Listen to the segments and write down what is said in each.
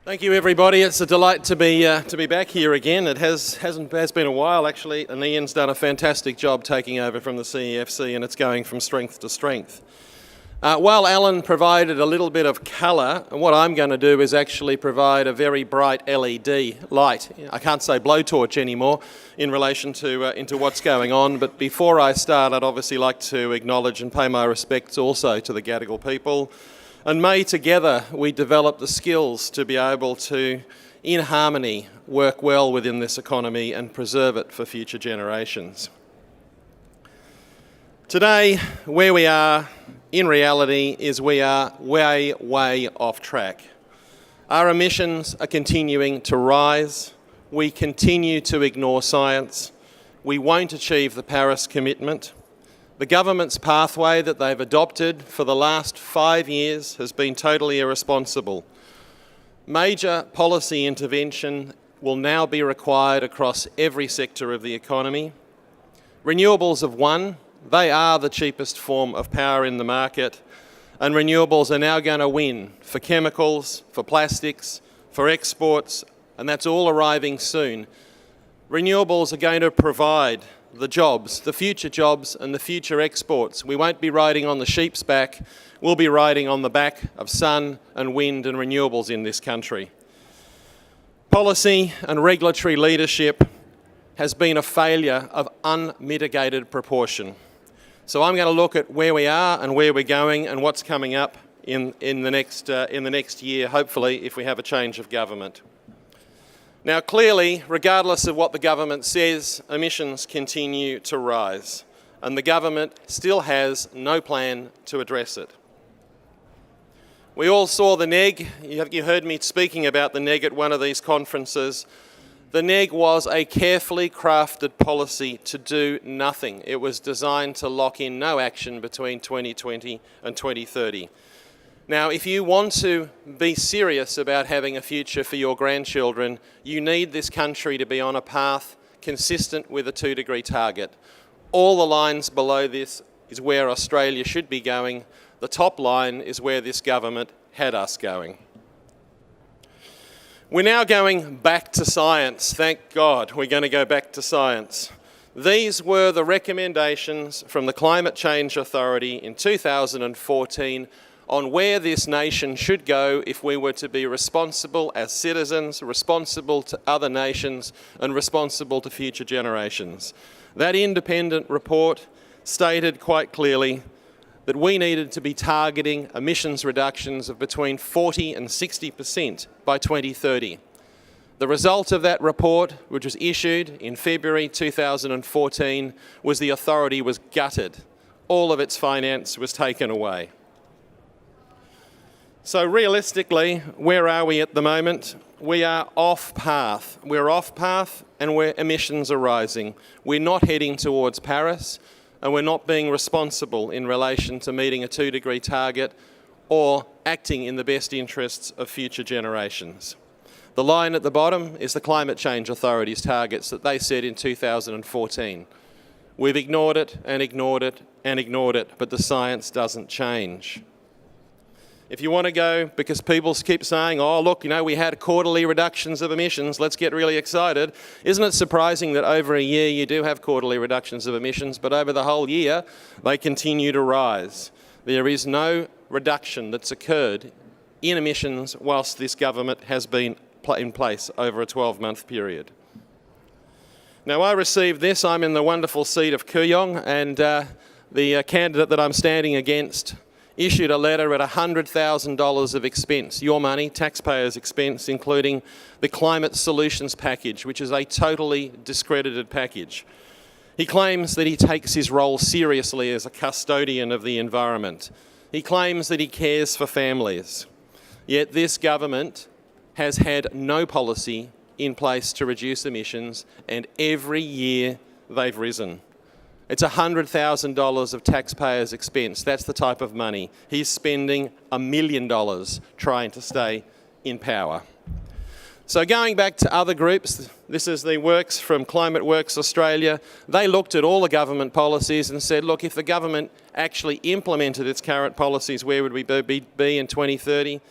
Thank you, everybody. It's a delight to be back here again. It has been a while, actually, and Ian's done a fantastic job taking over from the CEFC, and it's going from strength to strength. While Alan provided a little bit of colour, what I'm going to do is actually provide a very bright LED light. I can't say blowtorch anymore in relation to into what's going on, but before I start, I'd obviously like to acknowledge and pay my respects also to the Gadigal people. And may together we develop the skills to be able to, in harmony, work well within this economy and preserve it for future generations. Today, where we are, in reality, is we are way off track. Our emissions are continuing to rise. We continue to ignore science. We won't achieve the Paris commitment. The government's pathway that they've adopted for the last 5 years has been totally irresponsible. Major policy intervention will now be required across every sector of the economy. Renewables have won. They are the cheapest form of power in the market, and renewables are now going to win for chemicals, for plastics, for exports, and that's all arriving soon. Renewables are going to provide the jobs, the future jobs and the future exports. We won't be riding on the sheep's back, we'll be riding on the back of sun and wind and renewables in this country. Policy and regulatory leadership has been a failure of unmitigated proportion. So I'm going to look at where we are and where we're going and what's coming up in the next year, hopefully, if we have a change of government. Now, clearly, regardless of what the government says, emissions continue to rise, and the government still has no plan to address it. We all saw the NEG. You heard me speaking about the NEG at one of these conferences. The NEG was a carefully crafted policy to do nothing. It was designed to lock in no action between 2020 and 2030. Now, if you want to be serious about having a future for your grandchildren, you need this country to be on a path consistent with a 2-degree target. All the lines below this is where Australia should be going. The top line is where this government had us going. We're now going back to science. Thank God we're going to go back to science. These were the recommendations from the Climate Change Authority in 2014 on where this nation should go if we were to be responsible as citizens, responsible to other nations, and responsible to future generations. That independent report stated quite clearly that we needed to be targeting emissions reductions of between 40% and 60% by 2030. The result of that report, which was issued in February 2014, was the authority was gutted. All of its finance was taken away. So realistically, where are we at the moment? We are off path. We're off path and where emissions are rising. We're not heading towards Paris, and we're not being responsible in relation to meeting a 2-degree target or acting in the best interests of future generations. The line at the bottom is the Climate Change Authority's targets that they set in 2014. We've ignored it and ignored it and ignored it, but the science doesn't change. If you want to go, because people keep saying, oh, look, we had quarterly reductions of emissions, let's get really excited. Isn't it surprising that over a year you do have quarterly reductions of emissions, but over the whole year they continue to rise? There is no reduction that's occurred in emissions whilst this government has been in place over a 12-month period. Now, I received this. I'm in the wonderful seat of Kooyong, and the candidate that I'm standing against issued a letter at $100,000 of expense, your money, taxpayers' expense, including the Climate Solutions Package, which is a totally discredited package. He claims that he takes his role seriously as a custodian of the environment. He claims that he cares for families. Yet this government has had no policy in place to reduce emissions, and every year they've risen. It's $100,000 of taxpayers' expense. That's the type of money. He's spending $1 million trying to stay in power. So going back to other groups, this is the works from Climate Works Australia. They looked at all the government policies and said, look, if the government actually implemented its current policies, where would we be in 2030?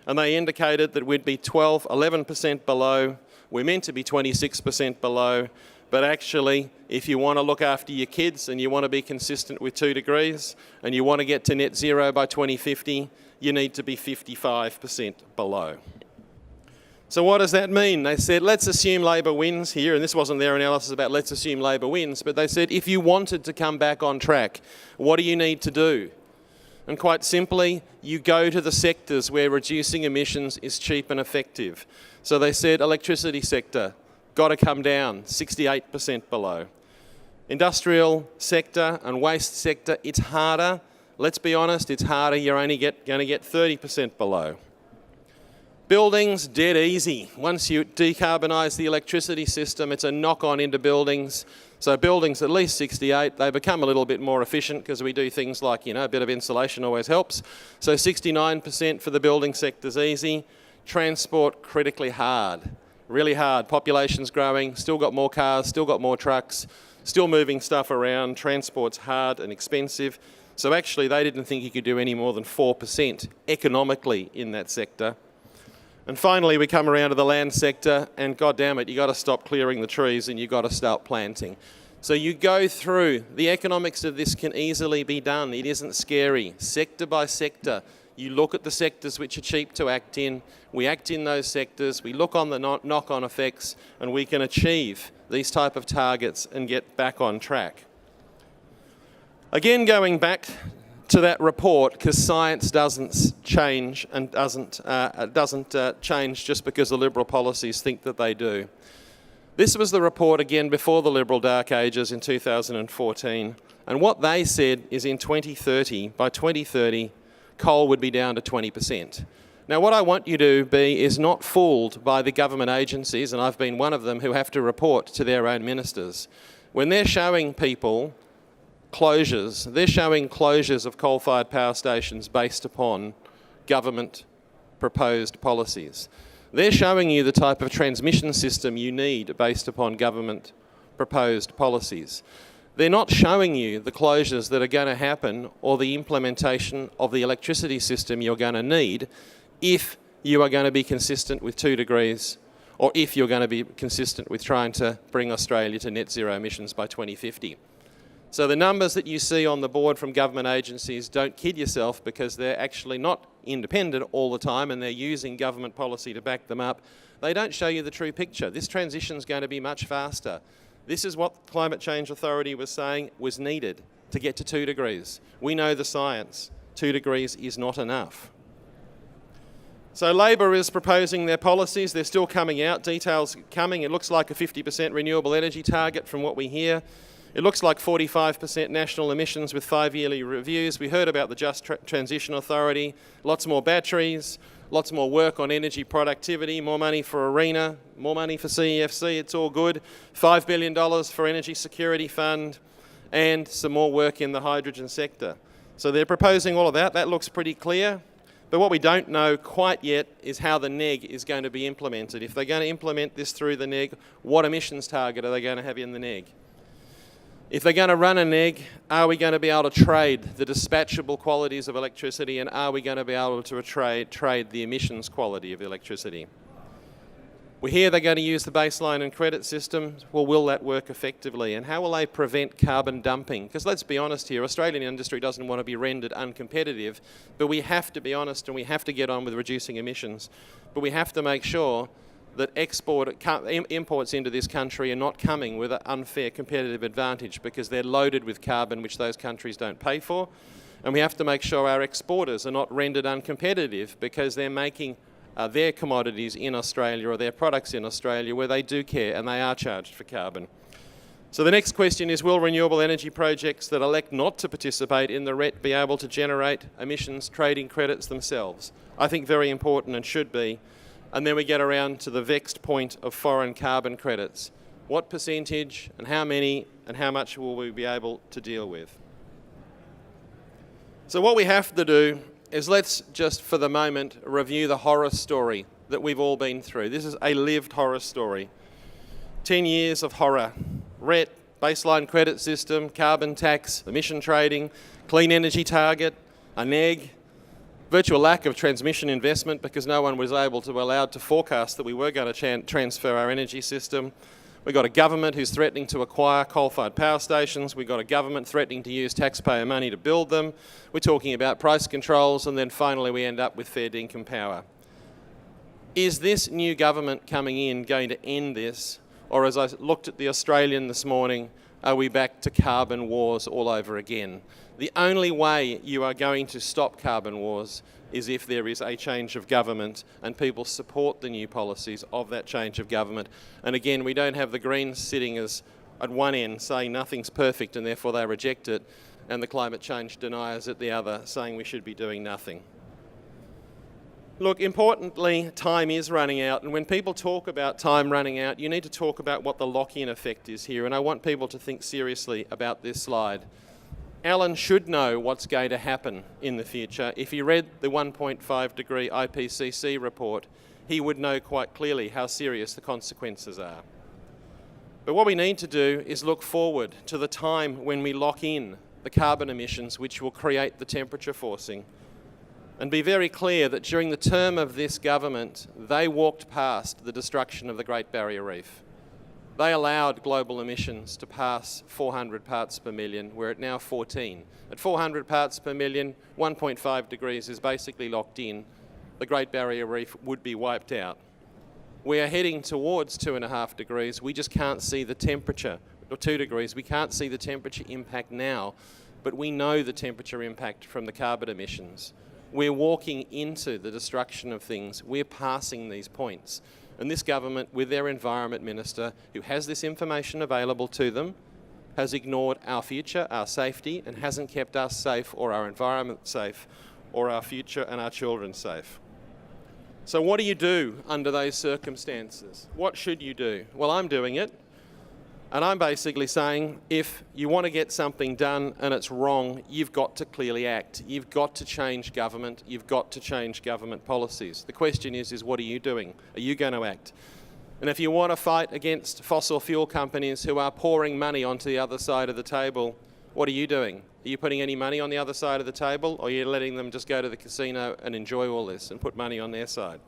and they indicated that we'd be 11% below. We're meant to be 26% below, but actually, if you want to look after your kids and you want to be consistent with 2 degrees and you want to get to net zero by 2050, you need to be 55% below. So what does that mean? They said, let's assume Labor wins here, and this wasn't their analysis about let's assume Labor wins, but they said, if you wanted to come back on track, what do you need to do? And quite simply, you go to the sectors where reducing emissions is cheap and effective. So they said, electricity sector, got to come down, 68% below. Industrial sector and waste sector, it's harder. Let's be honest, it's harder. You're only going to get 30% below. Buildings, dead easy. Once you decarbonise the electricity system, it's a knock-on into buildings. So buildings at least 68, they become a little bit more efficient because we do things like, a bit of insulation always helps. So 69% for the building sector's easy. Transport, critically hard. Really hard. Population's growing, still got more cars, still got more trucks, still moving stuff around. Transport's hard and expensive. So actually they didn't think you could do any more than 4% economically in that sector. And finally, we come around to the land sector, and God damn it, you got to stop clearing the trees and you got to start planting. So you go through, the economics of this can easily be done. It isn't scary. Sector by sector, you look at the sectors which are cheap to act in, we act in those sectors, we look on the knock-on effects, and we can achieve these type of targets and get back on track. Again, going back to that report, because science doesn't change and doesn't change just because the Liberal policies think that they do. This was the report again before the Liberal Dark Ages in 2014, and what they said is in 2030, by 2030, coal would be down to 20%. Now what I want you to be is not fooled by the government agencies, and I've been one of them, who have to report to their own ministers. When they're showing people closures, they're showing closures of coal-fired power stations based upon government proposed policies. They're showing you the type of transmission system you need based upon government proposed policies. They're not showing you the closures that are going to happen or the implementation of the electricity system you're going to need if you are going to be consistent with 2 degrees or if you're going to be consistent with trying to bring Australia to net zero emissions by 2050. So the numbers that you see on the board from government agencies, don't kid yourself, because they're actually not independent all the time and they're using government policy to back them up. They don't show you the true picture. This transition is going to be much faster. This is what the Climate Change Authority was saying was needed to get to 2 degrees. We know the science. 2 degrees is not enough. So Labor is proposing their policies. They're still coming out. Details coming. It looks like a 50% renewable energy target from what we hear. It looks like 45% national emissions with 5-yearly reviews. We heard about the Just Transition Authority, lots more batteries, lots more work on energy productivity, more money for ARENA, more money for CEFC, it's all good. $5 billion for Energy Security Fund, and some more work in the hydrogen sector. So they're proposing all of that. That looks pretty clear. But what we don't know quite yet is how the NEG is going to be implemented. If they're going to implement this through the NEG, what emissions target are they going to have in the NEG? If they're going to run a NEG, are we going to be able to trade the dispatchable qualities of electricity, and are we going to be able to trade the emissions quality of electricity? We hear they're going to use the baseline and credit system. Well, will that work effectively? And how will they prevent carbon dumping? Because let's be honest here, Australian industry doesn't want to be rendered uncompetitive, but we have to be honest and we have to get on with reducing emissions. But we have to make sure that imports into this country are not coming with an unfair competitive advantage because they're loaded with carbon which those countries don't pay for. And we have to make sure our exporters are not rendered uncompetitive because they're making their commodities in Australia or their products in Australia where they do care and they are charged for carbon. So the next question is, will renewable energy projects that elect not to participate in the RET be able to generate emissions trading credits themselves? I think very important and should be. And then we get around to the vexed point of foreign carbon credits. What percentage and how many and how much will we be able to deal with? So what we have to do is let's just for the moment review the horror story that we've all been through. This is a lived horror story. 10 years of horror. RET, baseline credit system, carbon tax, emission trading, clean energy target, a NEG, virtual lack of transmission investment because no one was able to allow to forecast that we were going to transfer our energy system. We've got a government who's threatening to acquire coal-fired power stations. We've got a government threatening to use taxpayer money to build them. We're talking about price controls, and then finally we end up with fair dinkum power. Is this new government coming in going to end this? Or as I looked at the Australian this morning, are we back to carbon wars all over again? The only way you are going to stop carbon wars is if there is a change of government and people support the new policies of that change of government. And again, we don't have the Greens sitting as at one end saying nothing's perfect and therefore they reject it, and the climate change deniers at the other saying we should be doing nothing. Look, importantly, time is running out, and when people talk about time running out, you need to talk about what the lock-in effect is here, and I want people to think seriously about this slide. Alan should know what's going to happen in the future. If he read the 1.5 degree IPCC report, he would know quite clearly how serious the consequences are. But what we need to do is look forward to the time when we lock in the carbon emissions which will create the temperature forcing, and be very clear that during the term of this government, they walked past the destruction of the Great Barrier Reef. They allowed global emissions to pass 400 parts per million. We're at now 14. At 400 parts per million, 1.5 degrees is basically locked in. The Great Barrier Reef would be wiped out. We are heading towards 2.5 degrees. We just can't see the temperature, or 2 degrees. We can't see the temperature impact now, but we know the temperature impact from the carbon emissions. We're walking into the destruction of things. We're passing these points. And this government, with their Environment Minister, who has this information available to them, has ignored our future, our safety, and hasn't kept us safe or our environment safe or our future and our children safe. So what do you do under those circumstances? What should you do? Well, I'm doing it. And I'm basically saying, if you want to get something done and it's wrong, you've got to clearly act. You've got to change government. You've got to change government policies. The question is what are you doing? Are you going to act? And if you want to fight against fossil fuel companies who are pouring money onto the other side of the table, what are you doing? Are you putting any money on the other side of the table, or are you letting them just go to the casino and enjoy all this and put money on their side?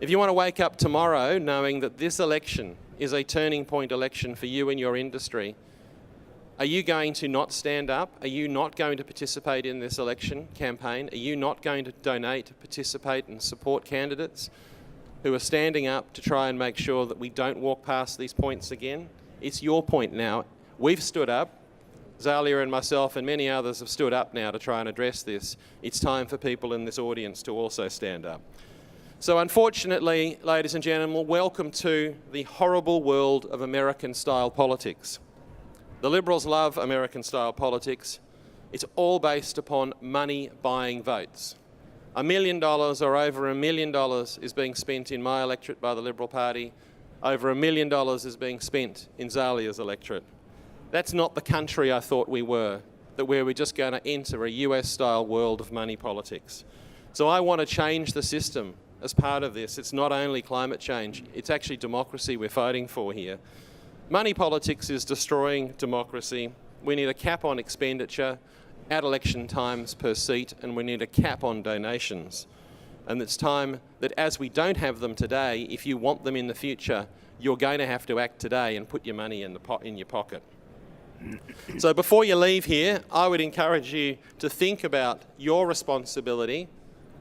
If you want to wake up tomorrow knowing that this election is a turning point election for you and your industry, are you going to not stand up? Are you not going to participate in this election campaign? Are you not going to donate, participate and support candidates who are standing up to try and make sure that we don't walk past these points again? It's your point now. We've stood up. Zalia and myself and many others have stood up now to try and address this. It's time for people in this audience to also stand up. So unfortunately, ladies and gentlemen, welcome to the horrible world of American-style politics. The Liberals love American-style politics. It's all based upon money buying votes. $1 million or over $1 million is being spent in my electorate by the Liberal Party. Over $1 million is being spent in Zalia's electorate. That's not the country I thought we were, that we were just going to enter a US-style world of money politics. So I want to change the system. As part of this, it's not only climate change, it's actually democracy we're fighting for here. Money politics is destroying democracy. We need a cap on expenditure at election times per seat, and we need a cap on donations. And it's time that as we don't have them today, if you want them in the future, you're going to have to act today and put your money in your pocket. So before you leave here, I would encourage you to think about your responsibility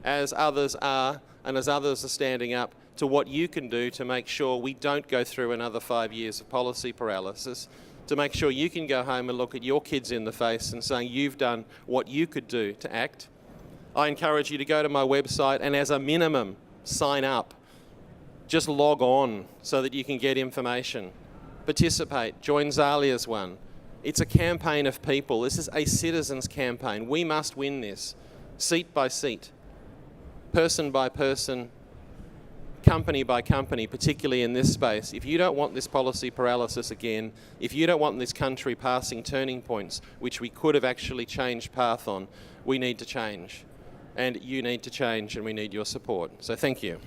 as others are, and as others are standing up, to what you can do to make sure we don't go through another 5 years of policy paralysis, to make sure you can go home and look at your kids in the face and saying you've done what you could do to act. I encourage you to go to my website and as a minimum, sign up. Just log on so that you can get information. Participate, join Zalia's one. It's a campaign of people. This is a citizens' campaign. We must win this, seat by seat. Person by person, company by company, particularly in this space. If you don't want this policy paralysis again, if you don't want this country passing turning points, which we could have actually changed path on, we need to change. And you need to change, and we need your support. So thank you.